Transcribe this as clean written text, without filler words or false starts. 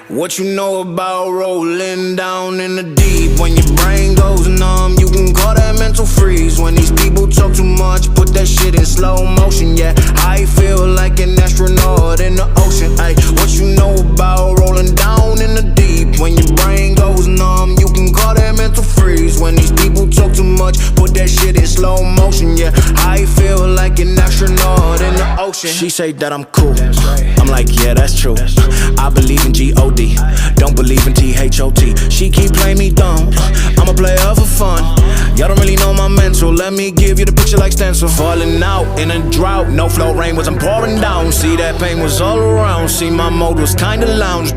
What you know about rolling down in the deep? When your brain goes numb, you can call that mental freeze. When these people talk too much, put that shit in slow motion, yeah. I feel like an astronaut in the ocean, ayy. What you know about rolling down in the deep? When your brain goes numb, you can call that mental freeze. When these people talk too much, put that shit in slow motion, yeah. I feel like an astronaut in the ocean. She say that I'm cool, I'm like, yeah, that's true. I believe in G-O-D, don't believe in T-H-O-T. She keep playing me dumb, I'm a player for fun. Y'all don't really know my mental, let me give you the picture like stencil. Falling out in a drought, no flow rain was I'm pouring down. See that pain was all around, see my mode was kinda lounge.